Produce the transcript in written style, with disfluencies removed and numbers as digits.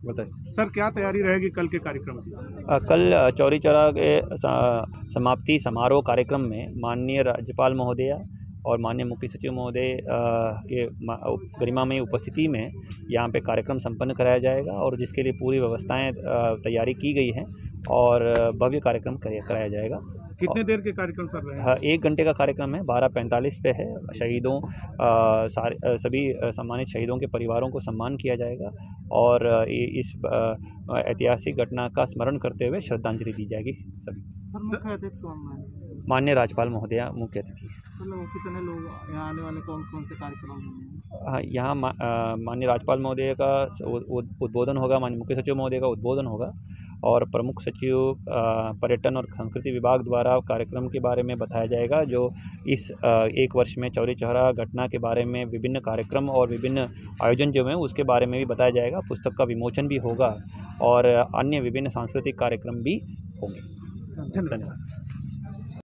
बताइए सर, क्या तैयारी रहेगी कल के कार्यक्रम की? कल चौरी चौरा के समाप्ति समारोह कार्यक्रम में माननीय राज्यपाल महोदया और माननीय मुख्य सचिव महोदय के गरिमामयी उपस्थिति में यहाँ पे कार्यक्रम संपन्न कराया जाएगा और जिसके लिए पूरी व्यवस्थाएं तैयारी की गई हैं और भव्य कार्यक्रम कराया जाएगा। कितने देर के कार्यक्रम कर रहे हैं? 1 घंटे का कार्यक्रम है, 12:45 पे है। शहीदों सभी सम्मानित शहीदों के परिवारों को सम्मान किया जाएगा और इस ऐतिहासिक घटना का स्मरण करते हुए श्रद्धांजलि दी जाएगी सभी। मुख्य अतिथि कौन है? माननीय राज्यपाल महोदया मुख्य अतिथि। मतलब कितने लोग यहाँ आने वाले, कौन कौन से कार्यक्रम होंगे? हाँ, यहाँ माननीय राज्यपाल महोदय का उद्बोधन होगा, माननीय मुख्य सचिव महोदय का उद्बोधन होगा और प्रमुख सचिव पर्यटन और संस्कृति विभाग द्वारा कार्यक्रम के बारे में बताया जाएगा। जो इस 1 वर्ष में चौरी चौरा घटना के बारे में विभिन्न कार्यक्रम और विभिन्न आयोजन जो हैं उसके बारे में भी बताया जाएगा। पुस्तक का विमोचन भी होगा और अन्य विभिन्न सांस्कृतिक कार्यक्रम भी होंगे। धन्यवाद।